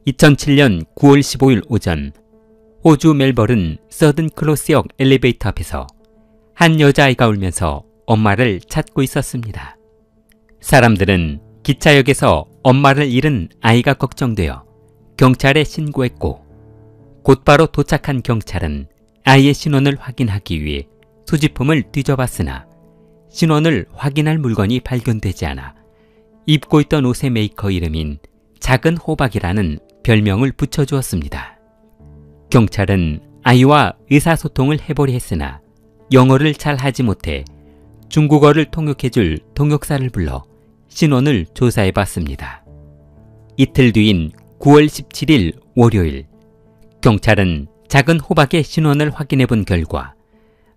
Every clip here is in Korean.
2007년 9월 15일 오전 호주 멜버른 서든크로스역 엘리베이터 앞에서 한 여자아이가 울면서 엄마를 찾고 있었습니다. 사람들은 기차역에서 엄마를 잃은 아이가 걱정되어 경찰에 신고했고, 곧바로 도착한 경찰은 아이의 신원을 확인하기 위해 소지품을 뒤져봤으나 신원을 확인할 물건이 발견되지 않아 입고 있던 옷의 메이커 이름인 작은 호박이라는 별명을 붙여주었습니다. 경찰은 아이와 의사소통을 해보려 했으나 영어를 잘 하지 못해 중국어를 통역해줄 통역사를 불러 신원을 조사해봤습니다. 이틀 뒤인 9월 17일 월요일, 경찰은 작은 호박의 신원을 확인해본 결과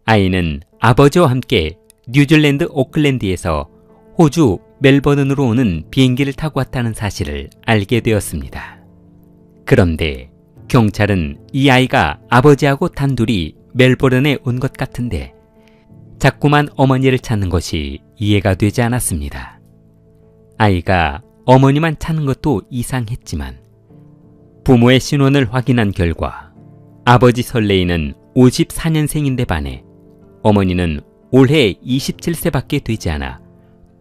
아이는 아버지와 함께 뉴질랜드 오클랜드에서 호주 멜버른으로 오는 비행기를 타고 왔다는 사실을 알게 되었습니다. 그런데 경찰은 이 아이가 아버지하고 단둘이 멜버른에 온 것 같은데 자꾸만 어머니를 찾는 것이 이해가 되지 않았습니다. 아이가 어머니만 찾는 것도 이상했지만 부모의 신원을 확인한 결과 아버지 설레이는 54년생인데 반해 어머니는 올해 27세밖에 되지 않아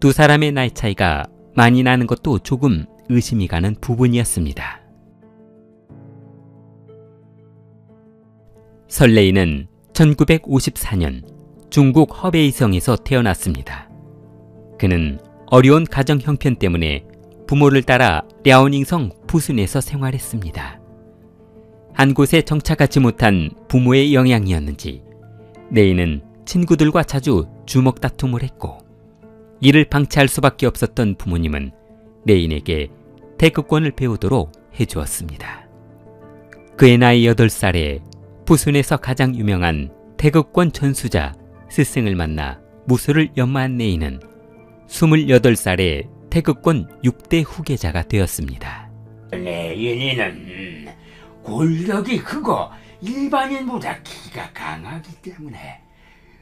두 사람의 나이 차이가 많이 나는 것도 조금 의심이 가는 부분이었습니다. 설레이는 1954년 중국 허베이성에서 태어났습니다. 그는 어려운 가정 형편 때문에 부모를 따라 랴오닝성 푸순에서 생활했습니다. 한 곳에 정착하지 못한 부모의 영향이었는지 레이는 친구들과 자주 주먹 다툼을 했고, 이를 방치할 수밖에 없었던 부모님은 레인에게 태극권을 배우도록 해주었습니다. 그의 나이 8살에 푸순에서 가장 유명한 태극권 전수자 스승을 만나 무술을 연마한 레이는 28살에 태극권 6대 후계자가 되었습니다. 레인이는 골격이 크고 일반인보다 키가 강하기 때문에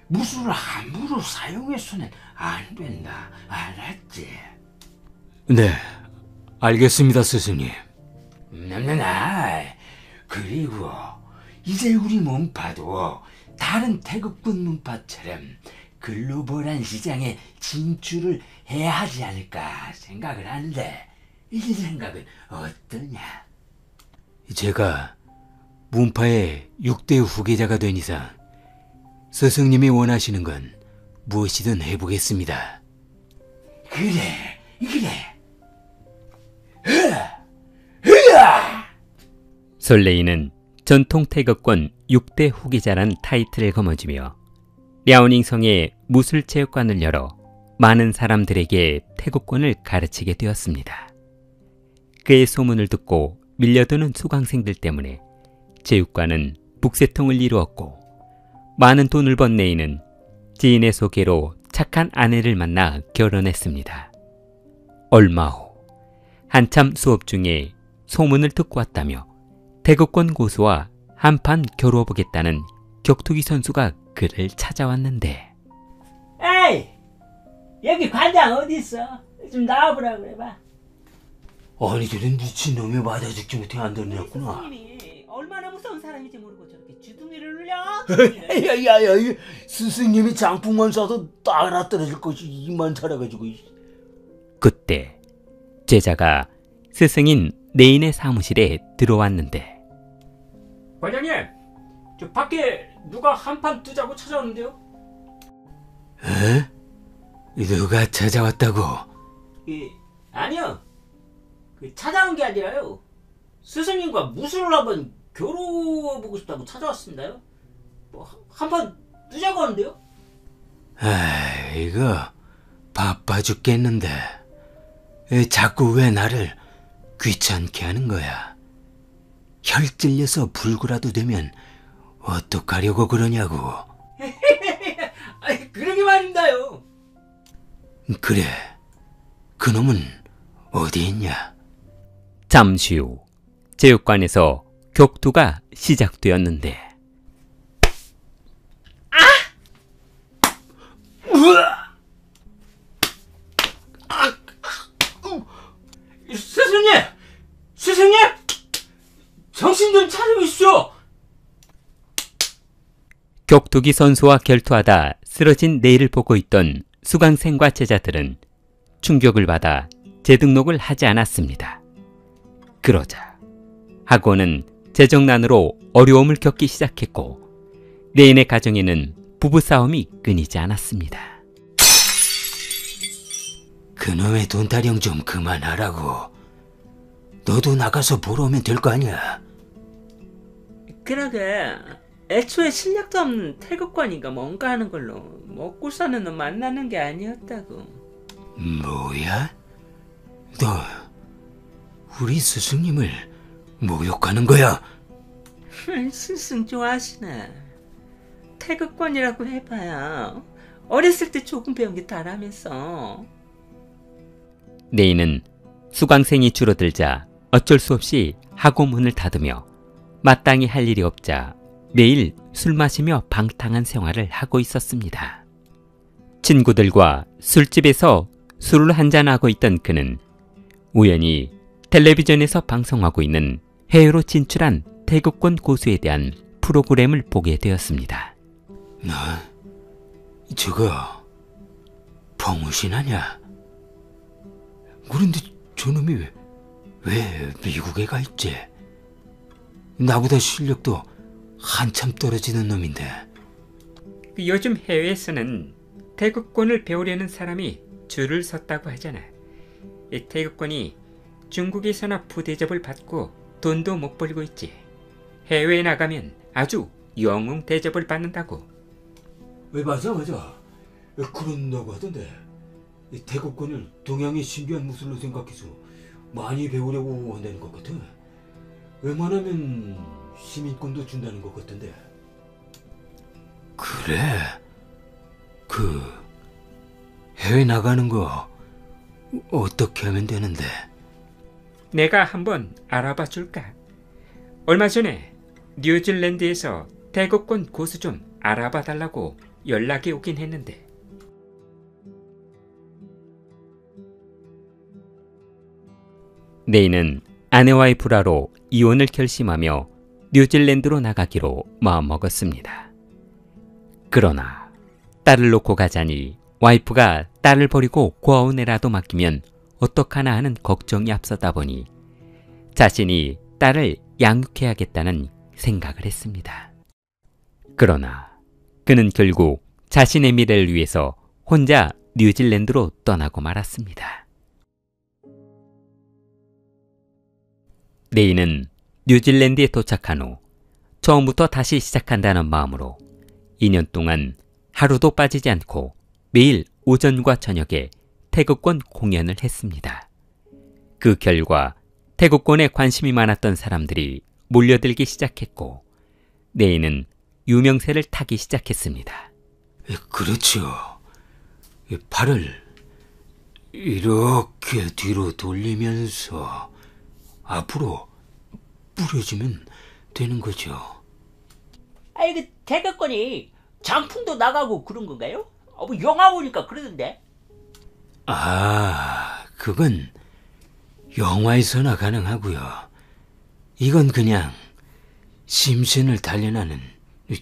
무술을 함부로 사용해서는 안 된다. 알았지? 네, 알겠습니다, 스승님. 그리고 이제 우리 문파도 다른 태극권 문파처럼 글로벌한 시장에 진출을 해야 하지 않을까 생각을 하는데, 이 생각은 어떠냐? 제가 문파의 6대 후계자가 된 이상 스승님이 원하시는 건 무엇이든 해보겠습니다. 그래. 설레이는 전통 태극권 6대 후계자란 타이틀을 거머쥐며 랴오닝성에 무술체육관을 열어 많은 사람들에게 태극권을 가르치게 되었습니다. 그의 소문을 듣고 밀려드는 수강생들 때문에 체육관은 북새통을 이루었고, 많은 돈을 번 레이는 지인의 소개로 착한 아내를 만나 결혼했습니다. 얼마 후 한참 수업 중에 소문을 듣고 왔다며 태극권 고수와 한판 겨루어보겠다는 격투기 선수가 그를 찾아왔는데, 에이! 여기 관장 어디 있어? 좀 나와보라 그래봐. 아니, 저는 미친놈이 맞아 죽지 못해 안 들렸구나. 스승님이 얼마나 무서운 사람인지 모르고 저렇게 주둥이를 눌려? 야야야, 스승님이 장풍만 쏴도 따라 떨어질 것이 이만 자라가지고. 그때 제자가 스승인 레인의 사무실에 들어왔는데, 관장님, 저 밖에 누가 한판 뜨자고 찾아왔는데요? 에? 누가 찾아왔다고? 아니요. 찾아온 게 아니라요. 스승님과 무술을 한번 겨뤄보고 싶다고 찾아왔습니다요. 한판 뜨자고 하는데요? 이거 바빠 죽겠는데 자꾸 왜 나를 귀찮게 하는 거야? 혈 찔려서 불구라도 되면 어떡하려고 그러냐고. 그러게 말입니다요. 그래, 그놈은 어디 있냐? 잠시 후 체육관에서 격투가 시작되었는데, 스승님! 격투기 선수와 결투하다 쓰러진 네일을 보고 있던 수강생과 제자들은 충격을 받아 재등록을 하지 않았습니다. 그러자 학원은 재정난으로 어려움을 겪기 시작했고 네인의 가정에는 부부싸움이 끊이지 않았습니다. 그놈의 돈타령 좀 그만하라고. 너도 나가서 보러 오면 될 거 아니야. 그러게 애초에 실력도 없는 태극권인가 뭔가 하는 걸로 먹고 사는 놈 만나는 게 아니었다고. 뭐야? 너 우리 스승님을 모욕하는 거야? 스승 좋아하시네. 태극권이라고 해봐야 어렸을 때 조금 배운 게 다라면서. 네인은 수강생이 줄어들자 어쩔 수 없이 학원 문을 닫으며 마땅히 할 일이 없자 매일 술 마시며 방탕한 생활을 하고 있었습니다. 친구들과 술집에서 술을 한잔하고 있던 그는 우연히 텔레비전에서 방송하고 있는 해외로 진출한 태극권 고수에 대한 프로그램을 보게 되었습니다. 너 저거 봉우신 아냐? 그런데 저놈이 왜 미국에 가 있지? 나보다 실력도 한참 떨어지는 놈인데. 요즘 해외에서는 태극권을 배우려는 사람이 줄을 섰다고 하잖아. 이 태극권이 중국에서나 부대접을 받고 돈도 못 벌고 있지. 해외에 나가면 아주 영웅 대접을 받는다고. 맞아. 그런다고 하던데. 태극권을 동양의 신비한 무술로 생각해서 많이 배우려고 한다는 것 같아. 웬만하면 시민권도 준다는 것 같던데. 그래? 해외 나가는 거 어떻게 하면 되는데? 내가 한번 알아봐 줄까? 얼마 전에 뉴질랜드에서 태극권 고수 좀 알아봐 달라고 연락이 오긴 했는데. 네인은 아내와의 불화로 이혼을 결심하며 뉴질랜드로 나가기로 마음먹었습니다. 그러나 딸을 놓고 가자니 와이프가 딸을 버리고 고아원에라도 맡기면 어떡하나 하는 걱정이 앞서다 보니 자신이 딸을 양육해야겠다는 생각을 했습니다. 그러나 그는 결국 자신의 미래를 위해서 혼자 뉴질랜드로 떠나고 말았습니다. 네인은 뉴질랜드에 도착한 후 처음부터 다시 시작한다는 마음으로 2년 동안 하루도 빠지지 않고 매일 오전과 저녁에 태극권 공연을 했습니다. 그 결과 태극권에 관심이 많았던 사람들이 몰려들기 시작했고 네인은 유명세를 타기 시작했습니다. 그렇죠. 팔을 이렇게 뒤로 돌리면서 앞으로 뿌려주면 되는 거죠. 그 태극권이 장풍도 나가고 그런 건가요? 뭐 영화 보니까 그러던데. 그건 영화에서나 가능하고요. 이건 그냥 심신을 단련하는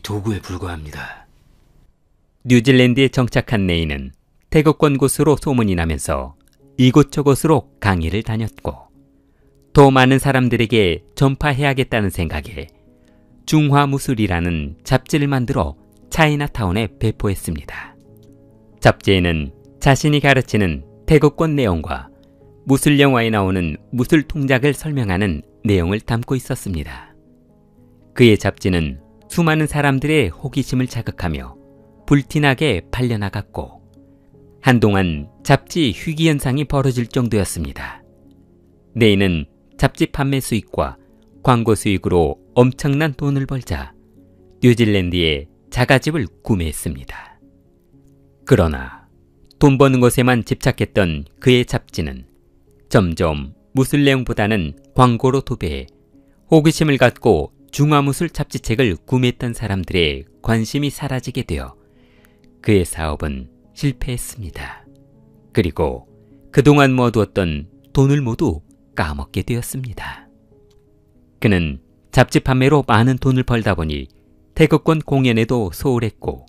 도구에 불과합니다. 뉴질랜드에 정착한 네인은 태극권 고수로 소문이 나면서 이곳저곳으로 강의를 다녔고 더 많은 사람들에게 전파해야겠다는 생각에 중화무술이라는 잡지를 만들어 차이나타운에 배포했습니다. 잡지에는 자신이 가르치는 태극권 내용과 무술 영화에 나오는 무술 동작을 설명하는 내용을 담고 있었습니다. 그의 잡지는 수많은 사람들의 호기심을 자극하며 불티나게 팔려나갔고 한동안 잡지 희귀 현상이 벌어질 정도였습니다. 네인은 잡지 판매 수익과 광고 수익으로 엄청난 돈을 벌자 뉴질랜드에 자가집을 구매했습니다. 그러나 돈 버는 것에만 집착했던 그의 잡지는 점점 무술 내용보다는 광고로 도배해 호기심을 갖고 중화무술 잡지책을 구매했던 사람들의 관심이 사라지게 되어 그의 사업은 실패했습니다. 그리고 그동안 모아두었던 돈을 모두 까먹게 되었습니다. 그는 잡지 판매로 많은 돈을 벌다 보니 태극권 공연에도 소홀했고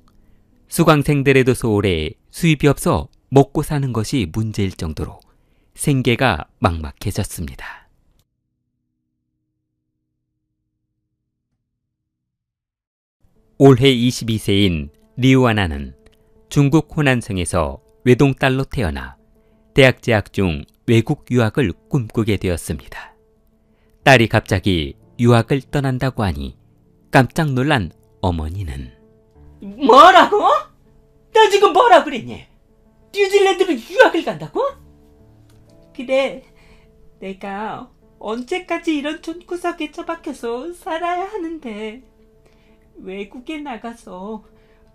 수강생들에도 소홀해 수입이 없어 먹고 사는 것이 문제일 정도로 생계가 막막해졌습니다. 올해 22세인 리우아나는 중국 호난성에서 외동딸로 태어나 대학 재학 중 외국 유학을 꿈꾸게 되었습니다. 딸이 갑자기 유학을 떠난다고 하니 깜짝 놀란 어머니는 뭐라고? 너 지금 뭐라 그랬니? 뉴질랜드로 유학을 간다고? 그래, 내가 언제까지 이런 촌구석에 처박혀서 살아야 하는데 외국에 나가서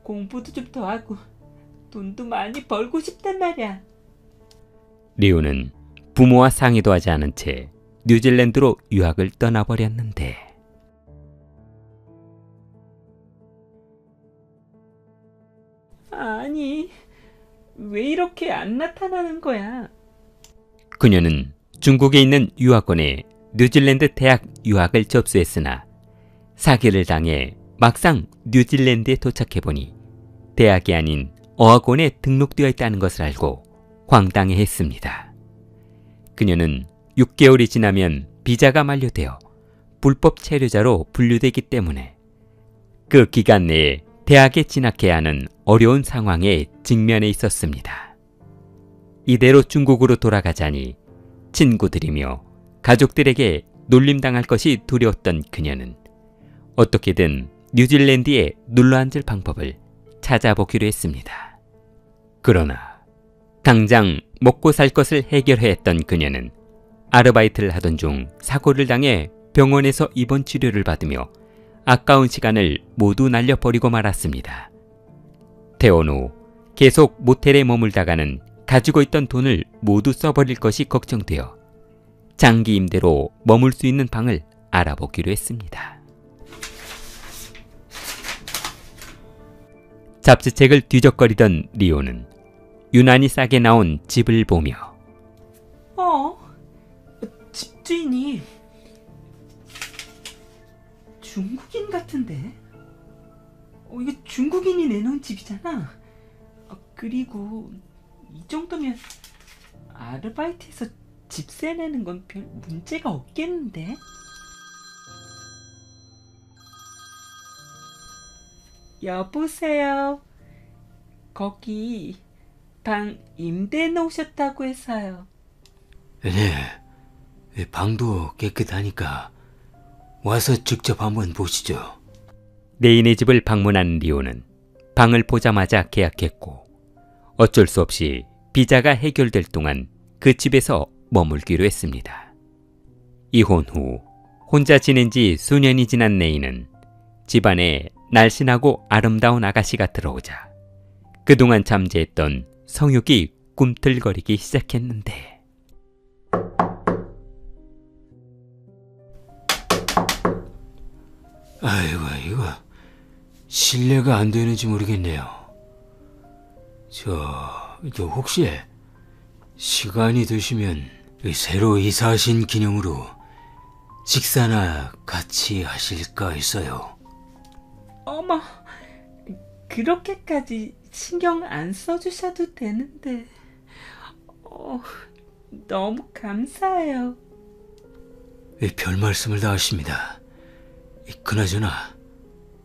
공부도 좀 더 하고 돈도 많이 벌고 싶단 말이야. 리우는 부모와 상의도 하지 않은 채 뉴질랜드로 유학을 떠나버렸는데 아니, 왜 이렇게 안 나타나는 거야? 그녀는 중국에 있는 유학원에 뉴질랜드 대학 유학을 접수했으나 사기를 당해 막상 뉴질랜드에 도착해보니 대학이 아닌 어학원에 등록되어 있다는 것을 알고 황당해했습니다. 그녀는 6개월이 지나면 비자가 만료되어 불법 체류자로 분류되기 때문에 그 기간 내에 대학에 진학해야 하는 어려운 상황에 직면해 있었습니다. 이대로 중국으로 돌아가자니 친구들이며 가족들에게 놀림당할 것이 두려웠던 그녀는 어떻게든 뉴질랜드에 눌러앉을 방법을 찾아보기로 했습니다. 그러나 당장 먹고 살 것을 해결해야 했던 그녀는 아르바이트를 하던 중 사고를 당해 병원에서 입원 치료를 받으며 아까운 시간을 모두 날려버리고 말았습니다. 퇴원 후 계속 모텔에 머물다가는 가지고 있던 돈을 모두 써버릴 것이 걱정되어 장기 임대로 머물 수 있는 방을 알아보기로 했습니다. 잡지책을 뒤적거리던 리오는 유난히 싸게 나온 집을 보며 집주인이 중국인 같은데? 이게 중국인이 내놓은 집이잖아. 그리고 이 정도면 아르바이트에서 집세 내는 건 별 문제가 없겠는데? 여보세요. 거기 방 임대 놓으셨다고 해서요. 네, 방도 깨끗하니까 와서 직접 한번 보시죠. 내인의 집을 방문한 리오는 방을 보자마자 계약했고 어쩔 수 없이 비자가 해결될 동안 그 집에서 머물기로 했습니다. 이혼 후 혼자 지낸 지 수년이 지난 내인은 집안에 날씬하고 아름다운 아가씨가 들어오자 그동안 잠재했던 성욕이 꿈틀거리기 시작했는데 아이고, 이거 실례가 안 되는지 모르겠네요. 저 혹시 시간이 되시면 새로 이사하신 기념으로 식사나 같이 하실까 했어요. 어머, 그렇게까지 신경 안 써주셔도 되는데 너무 감사해요. 별 말씀을 다 하십니다. 그나저나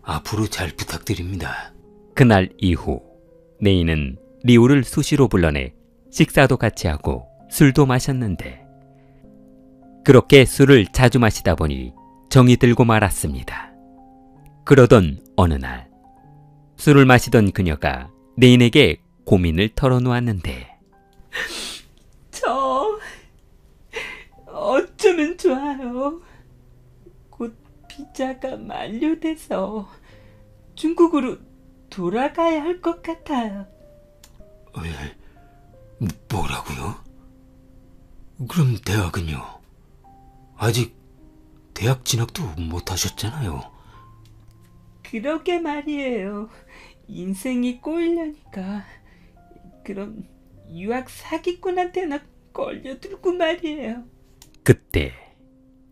앞으로 잘 부탁드립니다. 그날 이후 내인은 리우를 수시로 불러내 식사도 같이 하고 술도 마셨는데 그렇게 술을 자주 마시다 보니 정이 들고 말았습니다. 그러던 어느 날 술을 마시던 그녀가 내인에게 고민을 털어놓았는데 저 어쩌면 좋아요. 곧 비자가 만료돼서 중국으로 돌아가야 할 것 같아요. 뭐라고요? 그럼 대학은요? 아직 대학 진학도 못 하셨잖아요. 그러게 말이에요. 인생이 꼬이려니까 그럼 유학 사기꾼한테나 걸려들고 말이에요. 그때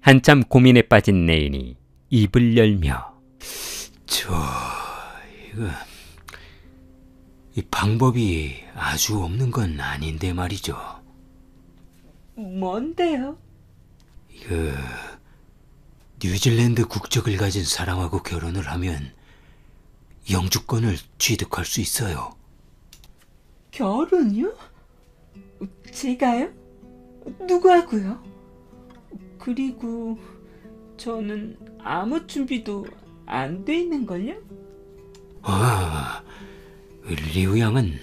한참 고민에 빠진 내인이 입을 열며 이거 이 방법이 아주 없는 건 아닌데 말이죠. 뭔데요? 뉴질랜드 국적을 가진 사람하고 결혼을 하면 영주권을 취득할 수 있어요. 결혼이요? 제가요? 누구하고요? 그리고 저는 아무 준비도 안 돼 있는걸요? 리우 양은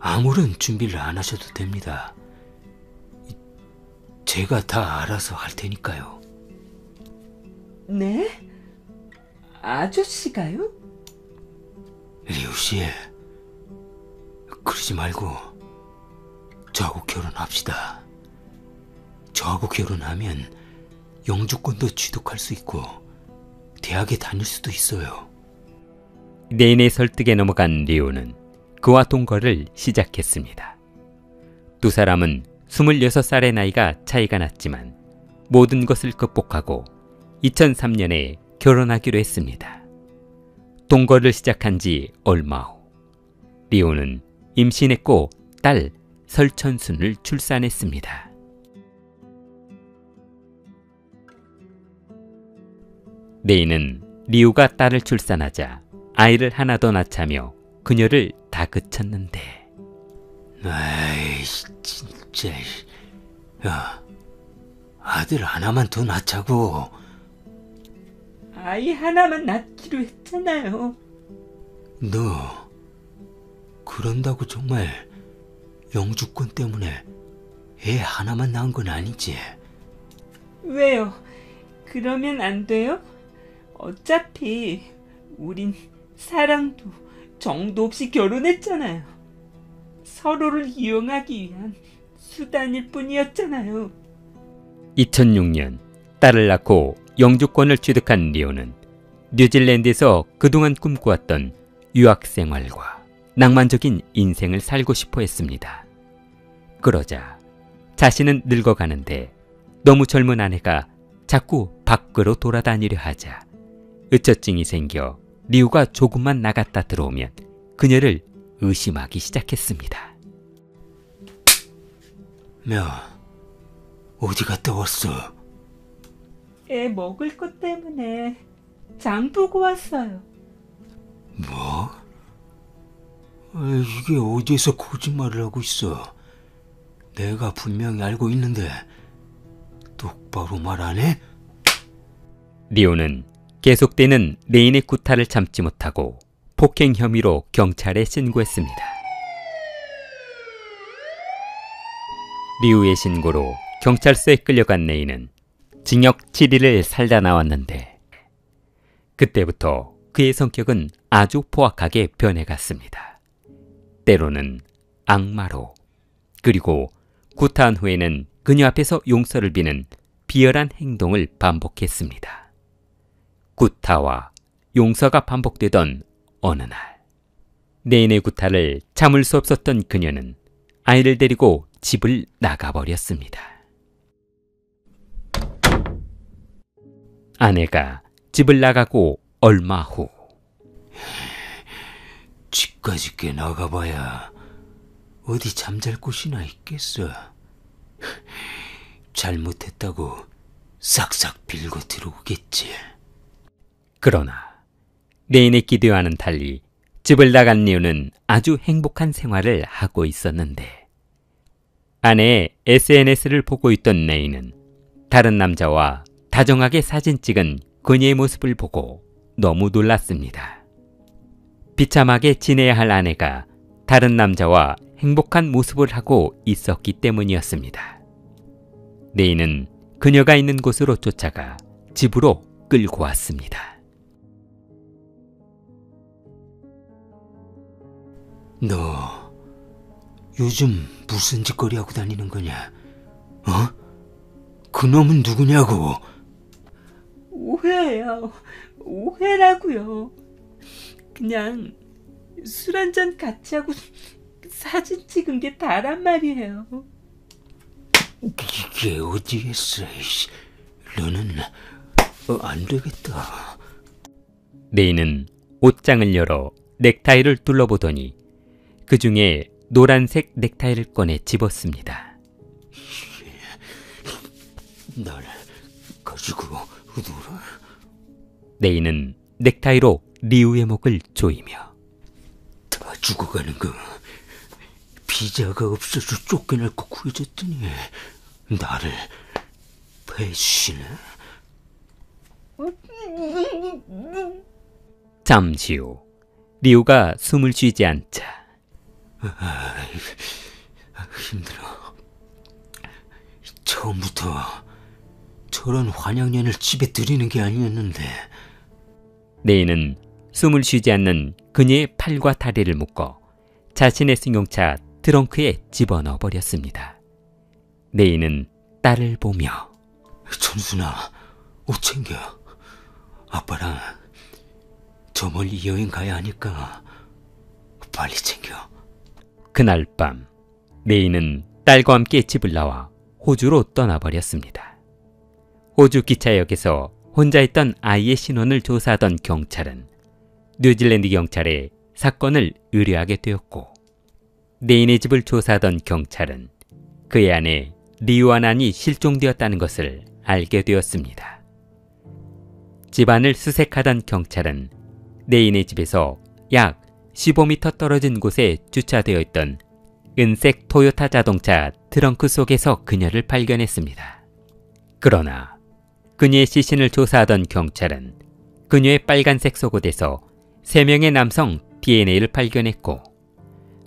아무런 준비를 안 하셔도 됩니다. 제가 다 알아서 할 테니까요. 네? 아저씨가요? 리우 씨, 그러지 말고 저하고 결혼합시다. 저하고 결혼하면 영주권도 취득할 수 있고 대학에 다닐 수도 있어요. 레인의 설득에 넘어간 리오는 그와 동거를 시작했습니다. 두 사람은 26살의 나이가 차이가 났지만 모든 것을 극복하고 2003년에 결혼하기로 했습니다. 동거를 시작한 지 얼마 후 리오는 임신했고 딸 설천순을 출산했습니다. 레인은 리우가 딸을 출산하자 아이를 하나 더 낳자며 그녀를 다그쳤는데 아이 진짜. 야, 아들 하나만 더 낳자고. 아이 하나만 낳기로 했잖아요. 너 그런다고 정말 영주권 때문에 애 하나만 낳은 건 아니지? 왜요? 그러면 안 돼요? 어차피 우린 사랑도 정도 없이 결혼했잖아요. 서로를 이용하기 위한 수단일 뿐이었잖아요. 2006년 딸을 낳고 영주권을 취득한 리오는 뉴질랜드에서 그동안 꿈꿔왔던 유학 생활과 낭만적인 인생을 살고 싶어 했습니다. 그러자 자신은 늙어가는데 너무 젊은 아내가 자꾸 밖으로 돌아다니려 하자 의처증이 생겨 리우가 조금만 나갔다 들어오면 그녀를 의심하기 시작했습니다. 야, 어디 갔다 왔어? 애 먹을 것 때문에 장 보고 왔어요. 뭐? 이게 어디에서 거짓말을 하고 있어? 내가 분명히 알고 있는데 똑바로 말 안 해? 리오는 계속되는 레인의 구타를 참지 못하고 폭행 혐의로 경찰에 신고했습니다. 리우의 신고로 경찰서에 끌려간 레인은 징역 7일을 살다 나왔는데 그때부터 그의 성격은 아주 포악하게 변해갔습니다. 때로는 악마로, 그리고 구타한 후에는 그녀 앞에서 용서를 비는 비열한 행동을 반복했습니다. 구타와 용서가 반복되던 어느 날, 레인의 구타를 참을 수 없었던 그녀는 아이를 데리고 집을 나가버렸습니다. 아내가 집을 나가고 얼마 후 집까지 꽤 나가봐야 어디 잠잘 곳이나 있겠어. 잘못했다고 싹싹 빌고 들어오겠지. 그러나 레인의 기대와는 달리 집을 나간 리우는 아주 행복한 생활을 하고 있었는데 아내의 SNS를 보고 있던 레인은 다른 남자와 다정하게 사진 찍은 그녀의 모습을 보고 너무 놀랐습니다. 비참하게 지내야 할 아내가 다른 남자와 행복한 모습을 하고 있었기 때문이었습니다. 레인은 그녀가 있는 곳으로 쫓아가 집으로 끌고 왔습니다. 너 요즘 무슨 짓거리 하고 다니는 거냐? 그놈은 누구냐고? 오해예요. 오해라고요. 그냥 술 한잔 같이 하고 사진 찍은 게 다란 말이에요. 이게 어디겠어? 너는 안 되겠다. 레이는 옷장을 열어 넥타이를 둘러보더니 그 중에 노란색 넥타이를 꺼내 집었습니다. 날 가지고 놀아. 레이는 넥타이로 리우의 목을 조이며 다 죽어가는 거 비자가 없어서 쫓겨날 거 구해줬더니 나를 배신해? 잠시 후 리우가 숨을 쉬지 않자 힘들어. 처음부터 저런 환양년을 집에 들이는 게 아니었는데. 레이는 숨을 쉬지 않는 그녀의 팔과 다리를 묶어 자신의 승용차 트렁크에 집어넣어 버렸습니다. 레이는 딸을 보며 천순아, 옷 챙겨. 아빠랑 저 멀리 여행 가야 하니까 빨리 챙겨. 그날 밤 레이는 딸과 함께 집을 나와 호주로 떠나버렸습니다. 호주 기차역에서 혼자 있던 아이의 신원을 조사하던 경찰은 뉴질랜드 경찰에 사건을 의뢰하게 되었고, 레인의 집을 조사하던 경찰은 그의 아내 리우아난이 실종되었다는 것을 알게 되었습니다. 집안을 수색하던 경찰은 레인의 집에서 약 15m 떨어진 곳에 주차되어 있던 은색 토요타 자동차 트렁크 속에서 그녀를 발견했습니다. 그러나 그녀의 시신을 조사하던 경찰은 그녀의 빨간색 속옷에서 3명의 남성 DNA를 발견했고,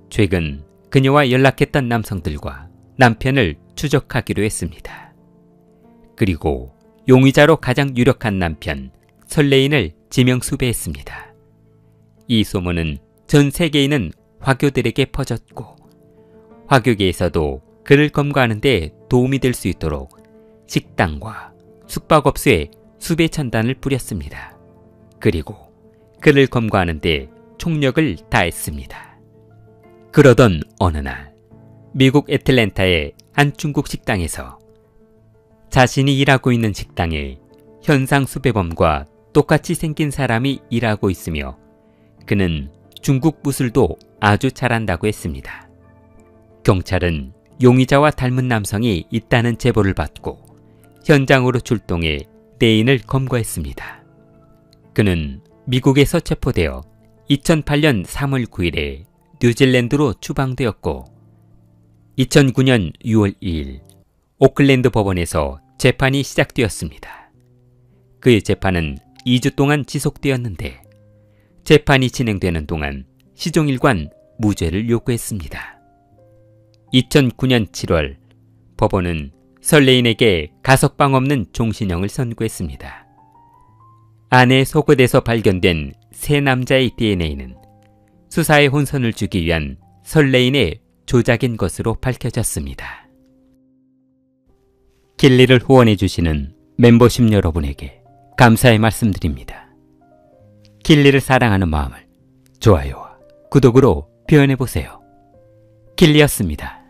최근 그녀와 연락했던 남성들과 남편을 추적하기로 했습니다. 그리고 용의자로 가장 유력한 남편 설레인을 지명 수배했습니다. 이 소문은 전 세계에 있는 화교들에게 퍼졌고, 화교계에서도 그를 검거하는 데 도움이 될 수 있도록 식당과 숙박업소에 수배 천단을 뿌렸습니다. 그리고 그를 검거하는 데 총력을 다했습니다. 그러던 어느 날 미국 애틀랜타의 한 중국 식당에서 자신이 일하고 있는 식당에 현상 수배범과 똑같이 생긴 사람이 일하고 있으며 그는 중국 무술도 아주 잘한다고 했습니다. 경찰은 용의자와 닮은 남성이 있다는 제보를 받고 현장으로 출동해 레인을 검거했습니다. 그는 미국에서 체포되어 2008년 3월 9일에 뉴질랜드로 추방되었고, 2009년 6월 2일 오클랜드 법원에서 재판이 시작되었습니다. 그의 재판은 2주 동안 지속되었는데, 재판이 진행되는 동안 시종일관 무죄를 요구했습니다. 2009년 7월 법원은 설레인에게 가석방 없는 종신형을 선고했습니다. 아내의 속옷에서 발견된 세 남자의 DNA는 수사에 혼선을 주기 위한 설레인의 조작인 것으로 밝혀졌습니다. 길리를 후원해 주시는 멤버십 여러분에게 감사의 말씀드립니다. 길리를 사랑하는 마음을 좋아요와 구독으로 표현해 보세요. 길리였습니다.